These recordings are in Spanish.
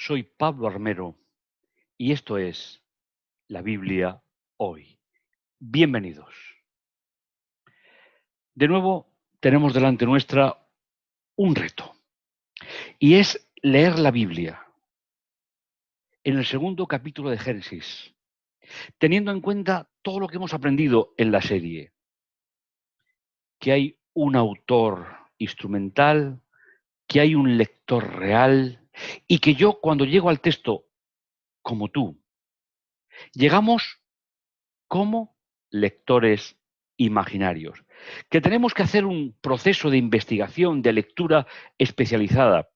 Soy Pablo Armero y esto es la Biblia hoy. Bienvenidos. De nuevo, tenemos delante nuestra un reto y es leer la Biblia en el segundo capítulo de Génesis, teniendo en cuenta todo lo que hemos aprendido en la serie, que hay un autor instrumental, que hay un lector real y que yo cuando llego al texto, como tú, llegamos como lectores imaginarios, que tenemos que hacer un proceso de investigación, de lectura especializada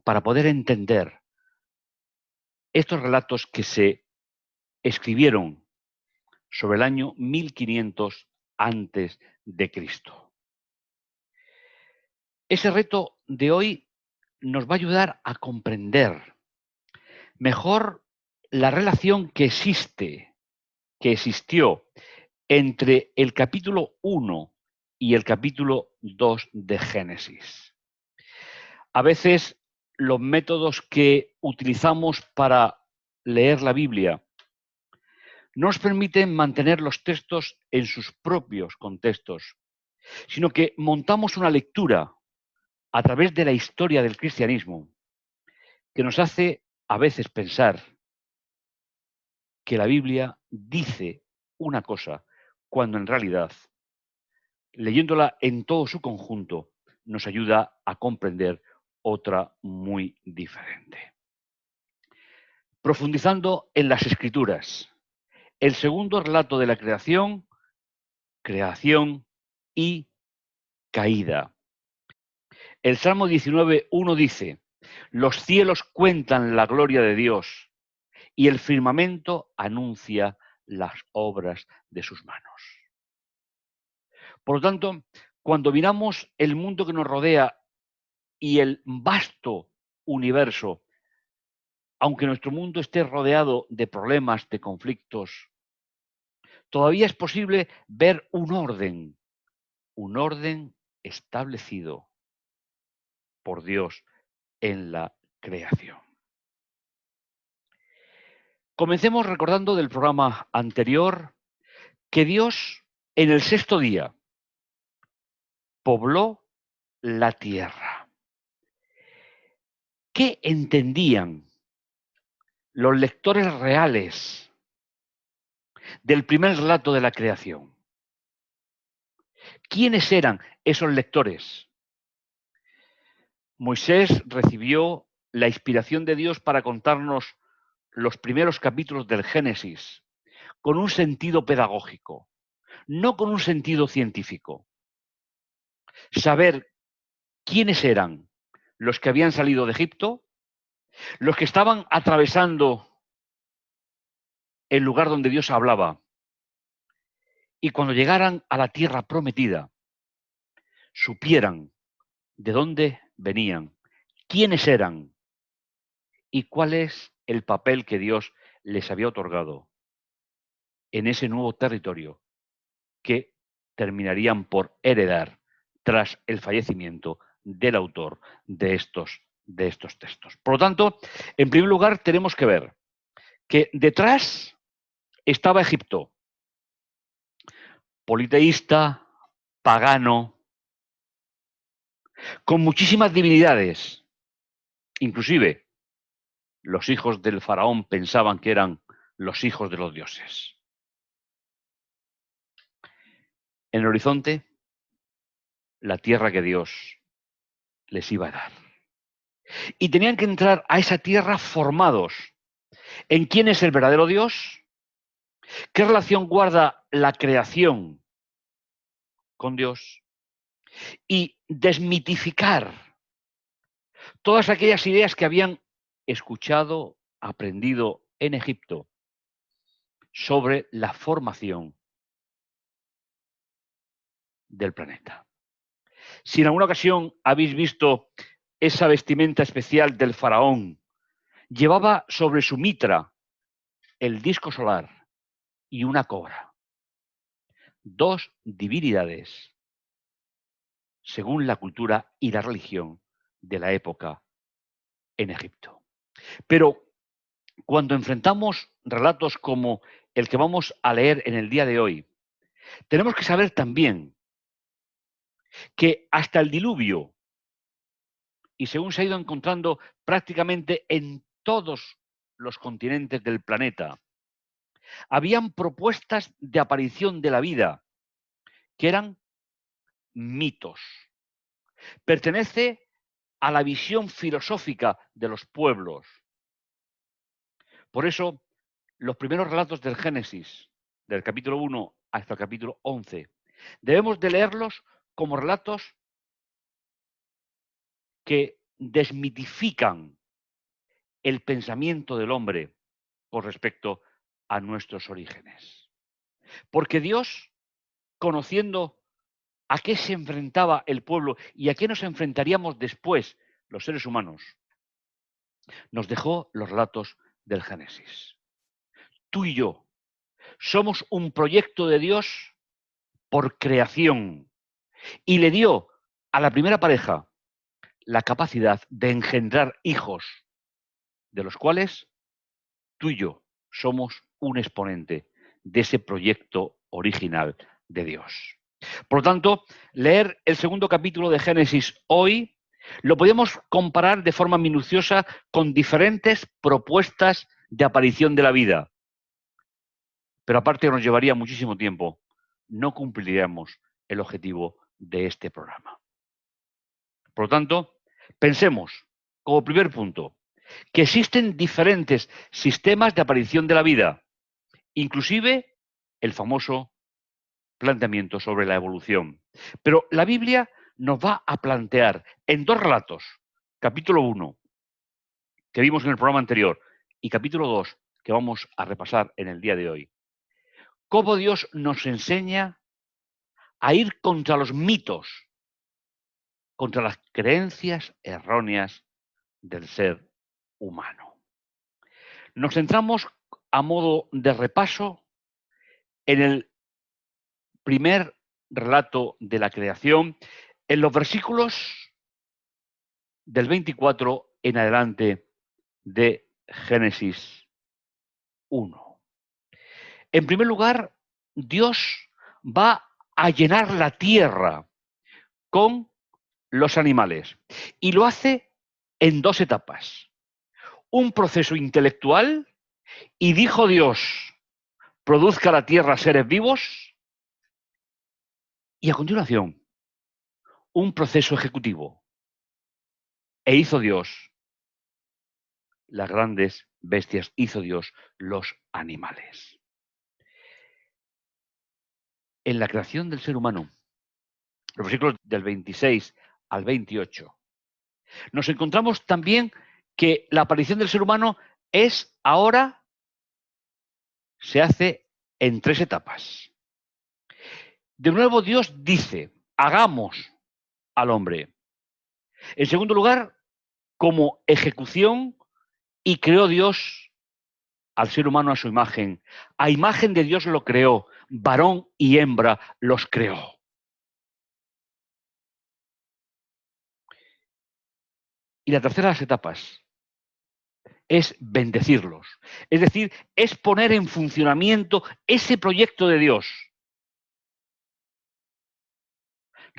para poder entender estos relatos que se escribieron sobre el año 1500 antes de Cristo. Ese reto de hoy nos va a ayudar a comprender mejor la relación que existió entre el capítulo 1 y el capítulo 2 de Génesis. A veces los métodos que utilizamos para leer la Biblia no nos permiten mantener los textos en sus propios contextos, sino que montamos una lectura a través de la historia del cristianismo que nos hace a veces pensar que la Biblia dice una cosa cuando en realidad, leyéndola en todo su conjunto, nos ayuda a comprender otra muy diferente. Profundizando en las Escrituras, el segundo relato de la creación, creación y caída. El Salmo 19:1 dice: los cielos cuentan la gloria de Dios y el firmamento anuncia las obras de sus manos. Por lo tanto, cuando miramos el mundo que nos rodea y el vasto universo, aunque nuestro mundo esté rodeado de problemas, de conflictos, todavía es posible ver un orden establecido por Dios en la creación. Comencemos recordando del programa anterior que Dios en el sexto día pobló la tierra. ¿Qué entendían los lectores reales del primer relato de la creación? ¿Quiénes eran esos lectores? Moisés recibió la inspiración de Dios para contarnos los primeros capítulos del Génesis con un sentido pedagógico, no con un sentido científico. Saber quiénes eran los que habían salido de Egipto, los que estaban atravesando el lugar donde Dios hablaba, y cuando llegaran a la tierra prometida, supieran de dónde venían, quiénes eran y cuál es el papel que Dios les había otorgado en ese nuevo territorio que terminarían por heredar tras el fallecimiento del autor de estos textos. Por lo tanto, en primer lugar, tenemos que ver que detrás estaba Egipto, politeísta, pagano, con muchísimas divinidades. Inclusive, los hijos del faraón pensaban que eran los hijos de los dioses. En el horizonte, la tierra que Dios les iba a dar. Y tenían que entrar a esa tierra formados en quién es el verdadero Dios, qué relación guarda la creación con Dios y desmitificar todas aquellas ideas que habían escuchado, aprendido en Egipto sobre la formación del planeta. Si en alguna ocasión habéis visto esa vestimenta especial del faraón, llevaba sobre su mitra el disco solar y una cobra, dos divinidades, según la cultura y la religión de la época en Egipto. Pero cuando enfrentamos relatos como el que vamos a leer en el día de hoy, tenemos que saber también que hasta el diluvio, y según se ha ido encontrando prácticamente en todos los continentes del planeta, habían propuestas de aparición de la vida que eran mitos. Pertenece a la visión filosófica de los pueblos. Por eso, los primeros relatos del Génesis, del capítulo 1 hasta el capítulo 11, debemos de leerlos como relatos que desmitifican el pensamiento del hombre con respecto a nuestros orígenes. Porque Dios, conociendo a qué se enfrentaba el pueblo y a qué nos enfrentaríamos después los seres humanos, nos dejó los relatos del Génesis. Tú y yo somos un proyecto de Dios por creación y le dio a la primera pareja la capacidad de engendrar hijos, de los cuales tú y yo somos un exponente de ese proyecto original de Dios. Por lo tanto, leer el segundo capítulo de Génesis hoy lo podemos comparar de forma minuciosa con diferentes propuestas de aparición de la vida. Pero aparte nos llevaría muchísimo tiempo. No cumpliríamos el objetivo de este programa. Por lo tanto, pensemos, como primer punto, que existen diferentes sistemas de aparición de la vida, inclusive el famoso planteamiento sobre la evolución. Pero la Biblia nos va a plantear en dos relatos, capítulo 1, que vimos en el programa anterior, y capítulo 2, que vamos a repasar en el día de hoy, cómo Dios nos enseña a ir contra los mitos, contra las creencias erróneas del ser humano. Nos centramos a modo de repaso en el primer relato de la creación, en los versículos del 24 en adelante de Génesis 1. En primer lugar, Dios va a llenar la tierra con los animales y lo hace en dos etapas. Un proceso intelectual y dijo Dios, produzca la tierra seres vivos, y a continuación, un proceso ejecutivo. E hizo Dios las grandes bestias, hizo Dios los animales. En la creación del ser humano, los versículos del 26 al 28, nos encontramos también que la aparición del ser humano es ahora, se hace en tres etapas. De nuevo Dios dice, hagamos al hombre. En segundo lugar, como ejecución, y creó Dios al ser humano a su imagen. A imagen de Dios lo creó, varón y hembra los creó. Y la tercera de las etapas es bendecirlos. Es decir, es poner en funcionamiento ese proyecto de Dios.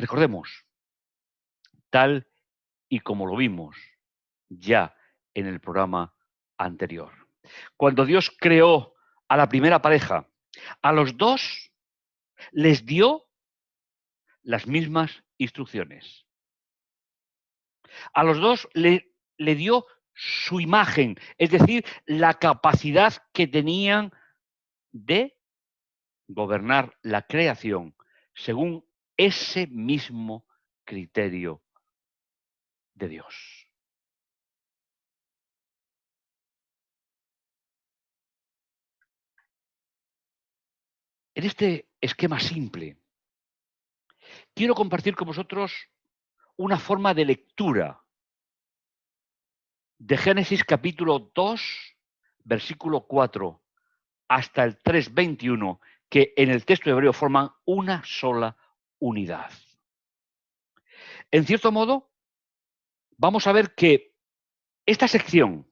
Recordemos, tal y como lo vimos ya en el programa anterior. Cuando Dios creó a la primera pareja, a los dos les dio las mismas instrucciones. A los dos le dio su imagen, es decir, la capacidad que tenían de gobernar la creación según ese mismo criterio de Dios. En este esquema simple, quiero compartir con vosotros una forma de lectura de Génesis capítulo 2, versículo 4, hasta el 3:21, que en el texto hebreo forman una sola unidad. En cierto modo, vamos a ver que esta sección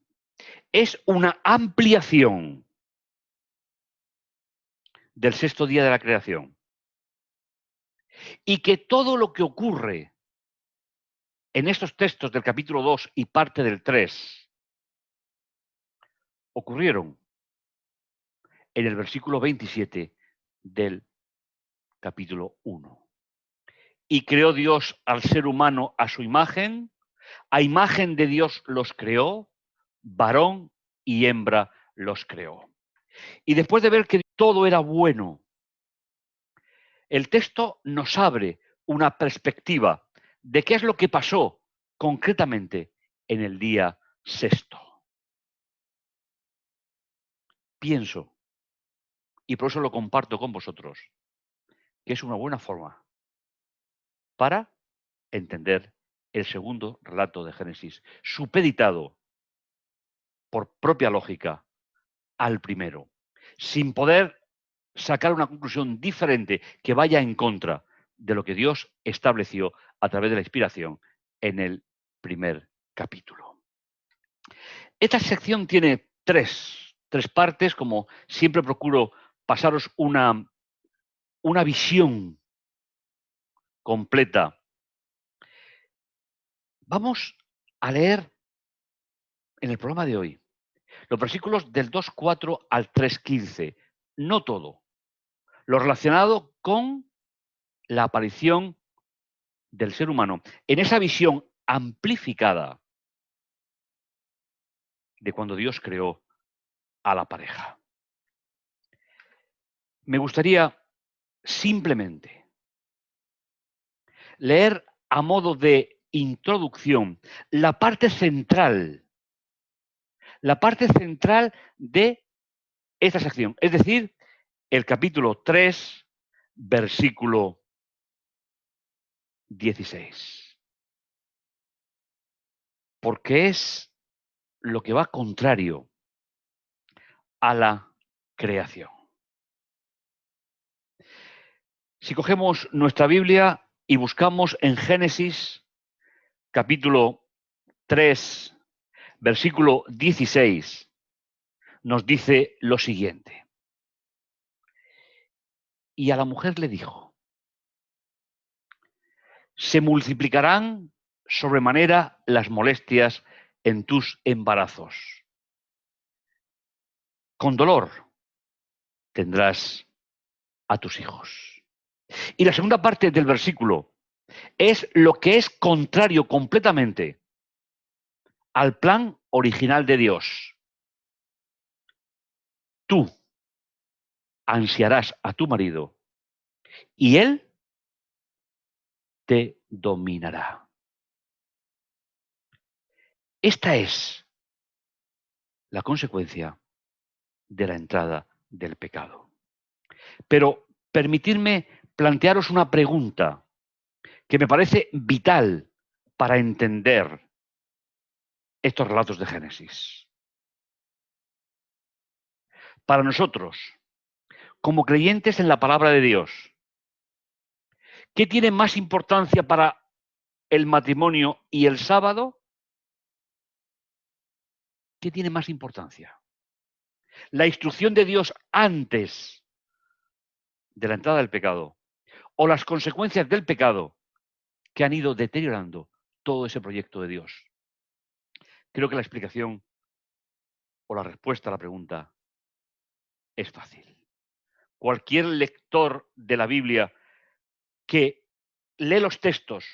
es una ampliación del sexto día de la creación. Y que todo lo que ocurre en estos textos del capítulo 2 y parte del 3 ocurrieron en el versículo 27 del capítulo 1. Y creó Dios al ser humano a su imagen, a imagen de Dios los creó, varón y hembra los creó. Y después de ver que todo era bueno, el texto nos abre una perspectiva de qué es lo que pasó concretamente en el día sexto. Pienso, y por eso lo comparto con vosotros, que es una buena forma para entender el segundo relato de Génesis, supeditado por propia lógica al primero, sin poder sacar una conclusión diferente que vaya en contra de lo que Dios estableció a través de la inspiración en el primer capítulo. Esta sección tiene tres partes, como siempre procuro pasaros una visión completa. Vamos a leer en el programa de hoy los versículos del 2.4 al 3.15, no todo, lo relacionado con la aparición del ser humano, en esa visión amplificada de cuando Dios creó a la pareja. Me gustaría simplemente leer a modo de introducción la parte central de esta sección, es decir, el capítulo 3, versículo 16. Porque es lo que va contrario a la creación. Si cogemos nuestra Biblia y buscamos en Génesis, capítulo 3, versículo 16, nos dice lo siguiente. Y a la mujer le dijo, se multiplicarán sobremanera las molestias en tus embarazos. Con dolor tendrás a tus hijos. Y la segunda parte del versículo es lo que es contrario completamente al plan original de Dios. Tú ansiarás a tu marido y él te dominará. Esta es la consecuencia de la entrada del pecado. Pero permitidme plantearos una pregunta que me parece vital para entender estos relatos de Génesis. Para nosotros, como creyentes en la palabra de Dios, ¿qué tiene más importancia para el matrimonio y el sábado? ¿Qué tiene más importancia? ¿La instrucción de Dios antes de la entrada del pecado o las consecuencias del pecado que han ido deteriorando todo ese proyecto de Dios? Creo que la explicación o la respuesta a la pregunta es fácil. Cualquier lector de la Biblia que lee los textos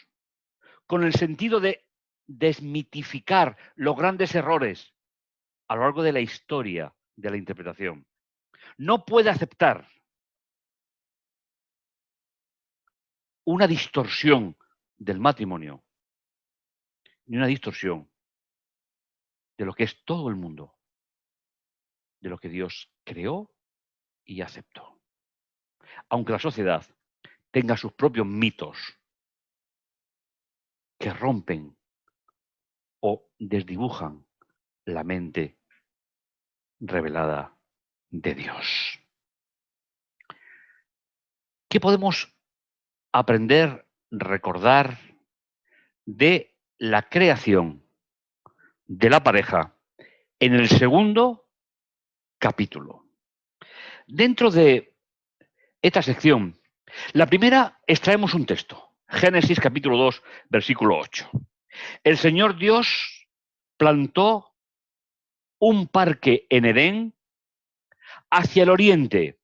con el sentido de desmitificar los grandes errores a lo largo de la historia de la interpretación, no puede aceptar una distorsión del matrimonio, ni una distorsión de lo que es todo el mundo, de lo que Dios creó y aceptó. Aunque la sociedad tenga sus propios mitos que rompen o desdibujan la mente revelada de Dios. ¿Qué podemos aprender, recordar de la creación de la pareja en el segundo capítulo. Dentro de esta sección, la primera extraemos un texto, Génesis capítulo 2, versículo 8. El Señor Dios plantó un parque en Edén hacia el oriente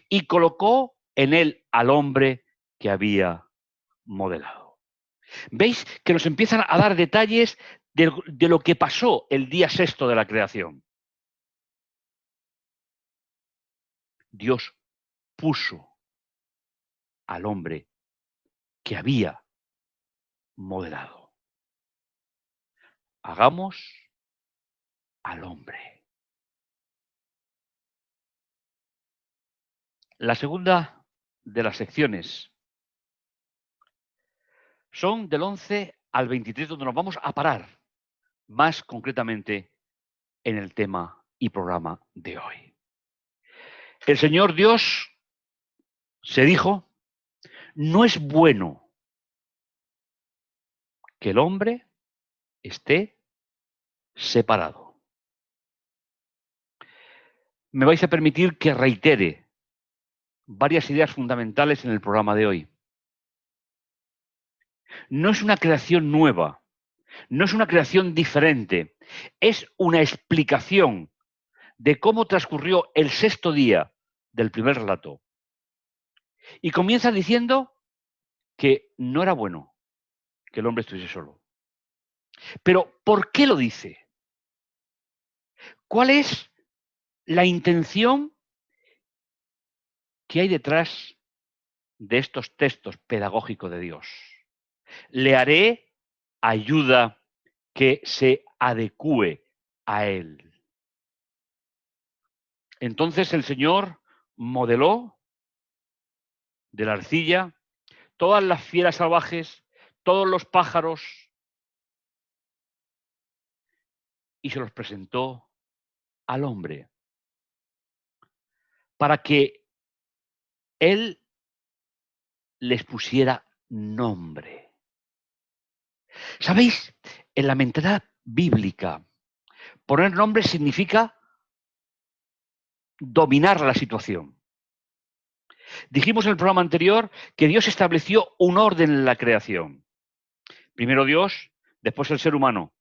y colocó en él al hombre que había modelado. ¿Veis que nos empiezan a dar detalles de lo que pasó el día sexto de la creación? Dios puso al hombre que había modelado. Hagamos al hombre. La segunda de las secciones son del 11 al 23, donde nos vamos a parar más concretamente en el tema y programa de hoy. El Señor Dios se dijo, no es bueno que el hombre esté separado. Me vais a permitir que reitere varias ideas fundamentales en el programa de hoy. No es una creación nueva, no es una creación diferente, es una explicación de cómo transcurrió el sexto día del primer relato. Y comienza diciendo que no era bueno que el hombre estuviese solo. Pero, ¿por qué lo dice? ¿Cuál es la intención que hay detrás de estos textos pedagógicos de Dios? Le haré ayuda que se adecúe a él. Entonces el Señor modeló de la arcilla todas las fieras salvajes, todos los pájaros, y se los presentó al hombre para que él les pusiera nombre. ¿Sabéis? En la mentalidad bíblica, poner nombre significa dominar la situación. Dijimos en el programa anterior que Dios estableció un orden en la creación. Primero Dios, después el ser humano,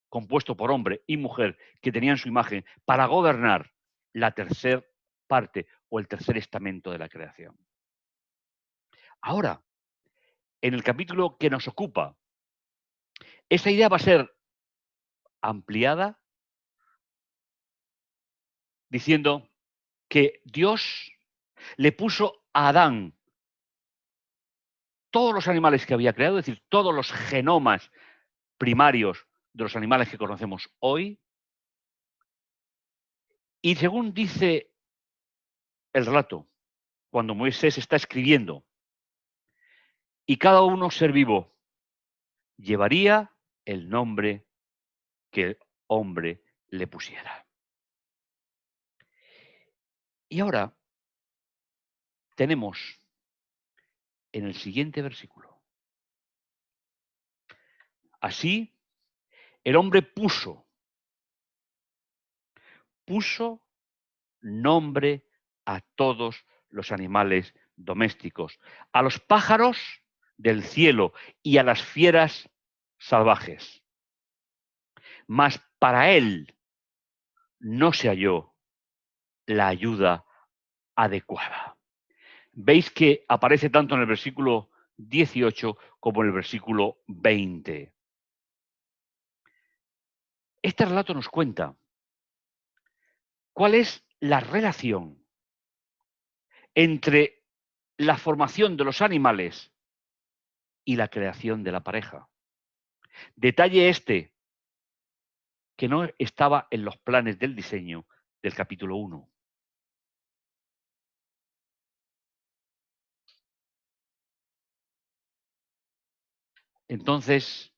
compuesto por hombre y mujer que tenían su imagen, para gobernar la tercera parte o el tercer estamento de la creación. Ahora, en el capítulo que nos ocupa, esta idea va a ser ampliada diciendo que Dios le puso a Adán todos los animales que había creado, es decir, todos los genomas primarios de los animales que conocemos hoy. Y según dice el relato, cuando Moisés está escribiendo, y cada uno ser vivo llevaría el nombre que el hombre le pusiera. Y ahora tenemos en el siguiente versículo. Así, el hombre puso nombre a todos los animales domésticos, a los pájaros del cielo y a las fieras salvajes. Mas para él no se halló la ayuda adecuada. Veis que aparece tanto en el versículo 18 como en el versículo 20. Este relato nos cuenta cuál es la relación entre la formación de los animales y la creación de la pareja. Detalle este que no estaba en los planes del diseño del capítulo 1. Entonces,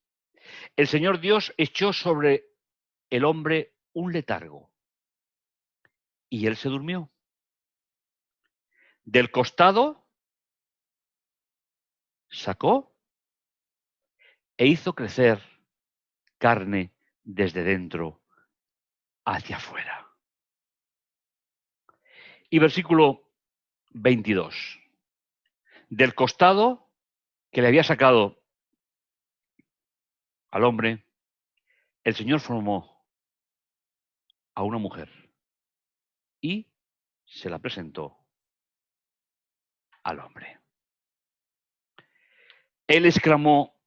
el Señor Dios echó sobre el hombre un letargo y él se durmió. Del costado sacó e hizo crecer carne desde dentro hacia afuera. Y versículo 22. Del costado que le había sacado al hombre, el Señor formó a una mujer y se la presentó al hombre. Él exclamó: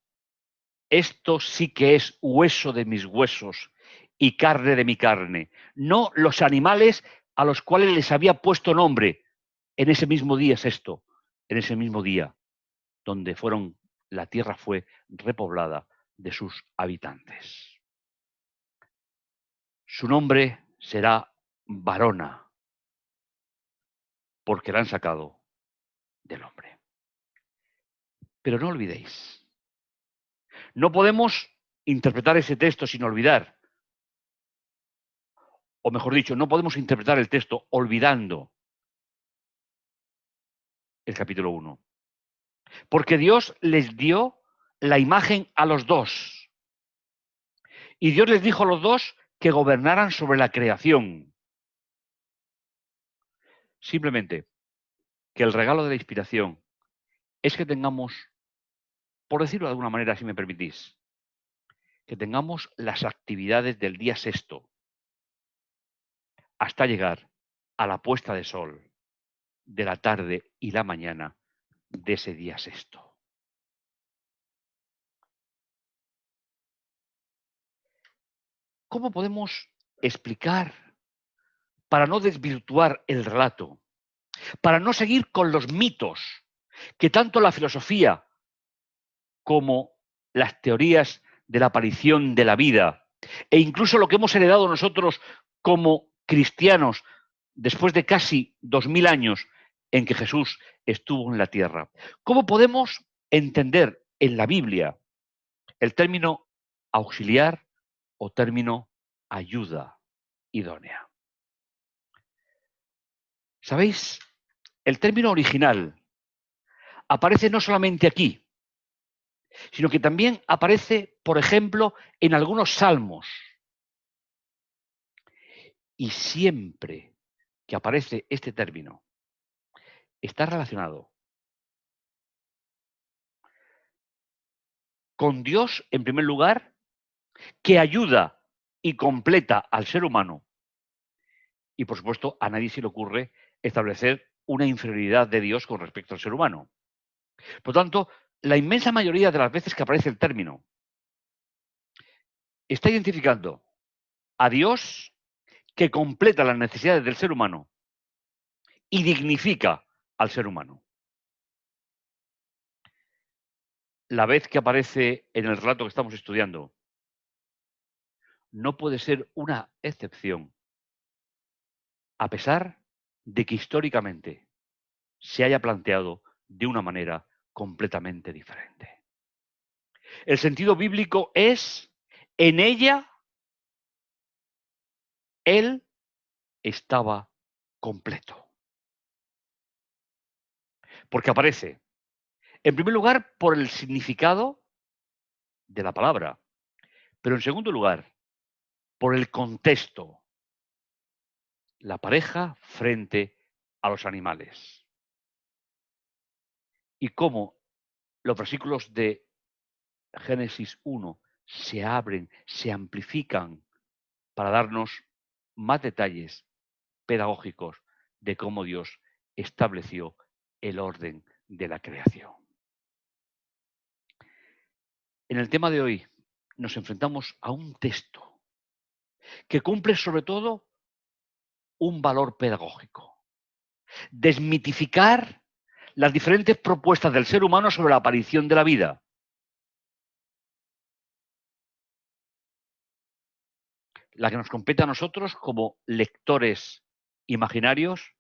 esto sí que es hueso de mis huesos y carne de mi carne. No los animales a los cuales les había puesto nombre. En ese mismo día es esto, en ese mismo día donde la tierra fue repoblada de sus habitantes. Su nombre será varona, porque la han sacado del hombre. Pero no olvidéis, no podemos interpretar ese texto sin olvidar, o mejor dicho, no podemos interpretar el texto olvidando el capítulo 1. Porque Dios les dio la imagen a los dos. Y Dios les dijo a los dos que gobernaran sobre la creación. Simplemente que el regalo de la inspiración es que tengamos, por decirlo de alguna manera, si me permitís, que tengamos las actividades del día sexto hasta llegar a la puesta de sol de la tarde y la mañana de ese día sexto. ¿Cómo podemos explicar, para no desvirtuar el relato, para no seguir con los mitos que tanto la filosofía como las teorías de la aparición de la vida e incluso lo que hemos heredado nosotros como cristianos después de casi 2000 años en que Jesús estuvo en la tierra? ¿Cómo podemos entender en la Biblia el término auxiliar o término ayuda idónea? ¿Sabéis? El término original aparece no solamente aquí, sino que también aparece, por ejemplo, en algunos salmos. Y siempre que aparece este término, está relacionado con Dios, en primer lugar, que ayuda y completa al ser humano. Y, por supuesto, a nadie se le ocurre establecer una inferioridad de Dios con respecto al ser humano. Por lo tanto, la inmensa mayoría de las veces que aparece el término está identificando a Dios que completa las necesidades del ser humano y dignifica al ser humano. La vez que aparece en el relato que estamos estudiando, no puede ser una excepción, a pesar de que históricamente se haya planteado de una manera completamente diferente. El sentido bíblico es: en ella Él estaba completo. Porque aparece, en primer lugar, por el significado de la palabra, pero en segundo lugar, por el contexto, la pareja frente a los animales. Y cómo los versículos de Génesis 1 se abren, se amplifican para darnos más detalles pedagógicos de cómo Dios estableció el orden de la creación. En el tema de hoy nos enfrentamos a un texto que cumple sobre todo un valor pedagógico: desmitificar las diferentes propuestas del ser humano sobre la aparición de la vida. La que nos compete a nosotros como lectores imaginarios.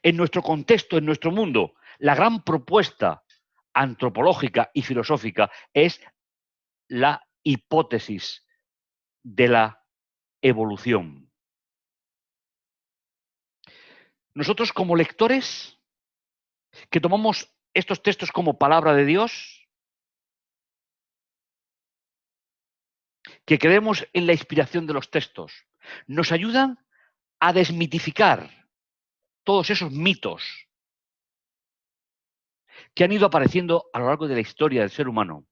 En nuestro contexto, en nuestro mundo, la gran propuesta antropológica y filosófica es la hipótesis de la evolución. Nosotros, como lectores que tomamos estos textos como palabra de Dios, que creemos en la inspiración de los textos, nos ayudan a desmitificar todos esos mitos que han ido apareciendo a lo largo de la historia del ser humano.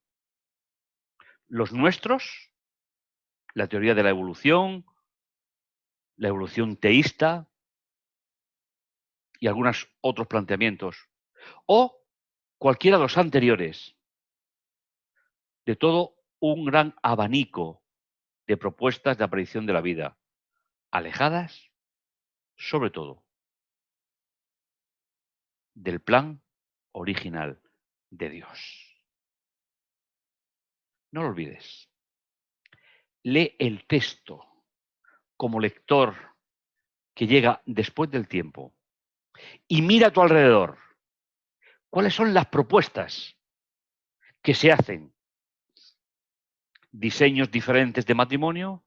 Los nuestros, la teoría de la evolución teísta y algunos otros planteamientos, o cualquiera de los anteriores, de todo un gran abanico de propuestas de aparición de la vida, alejadas, sobre todo, del plan original de Dios. No lo olvides. Lee el texto como lector que llega después del tiempo y mira a tu alrededor. ¿Cuáles son las propuestas que se hacen? ¿Diseños diferentes de matrimonio?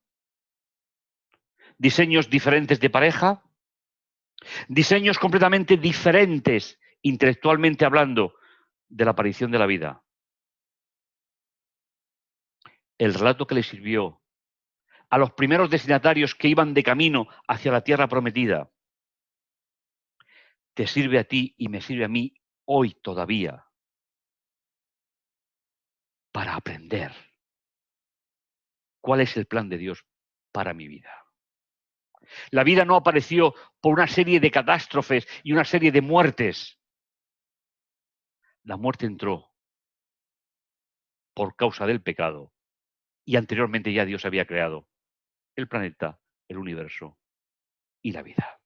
¿Diseños diferentes de pareja? ¿Diseños completamente diferentes, intelectualmente hablando, de la aparición de la vida? El relato que le sirvió a los primeros destinatarios que iban de camino hacia la tierra prometida, te sirve a ti y me sirve a mí hoy todavía para aprender cuál es el plan de Dios para mi vida. La vida no apareció por una serie de catástrofes y una serie de muertes. La muerte entró por causa del pecado y anteriormente ya Dios había creado el planeta, el universo y la vida.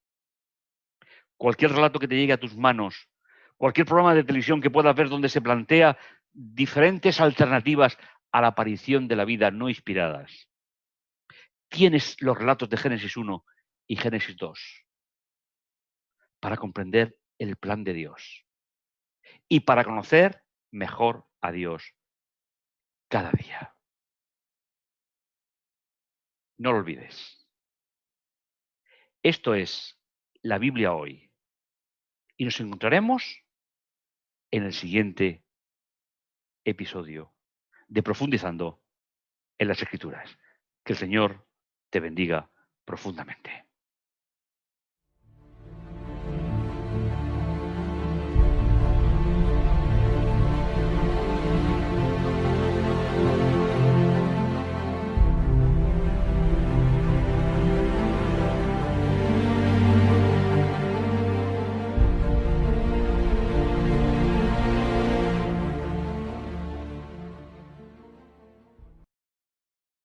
Cualquier relato que te llegue a tus manos, cualquier programa de televisión que puedas ver donde se plantea diferentes alternativas a la aparición de la vida no inspiradas. Tienes los relatos de Génesis 1 y Génesis 2 para comprender el plan de Dios y para conocer mejor a Dios cada día. No lo olvides. Esto es la Biblia hoy y nos encontraremos en el siguiente episodio de Profundizando en las Escrituras. Que el Señor te bendiga profundamente.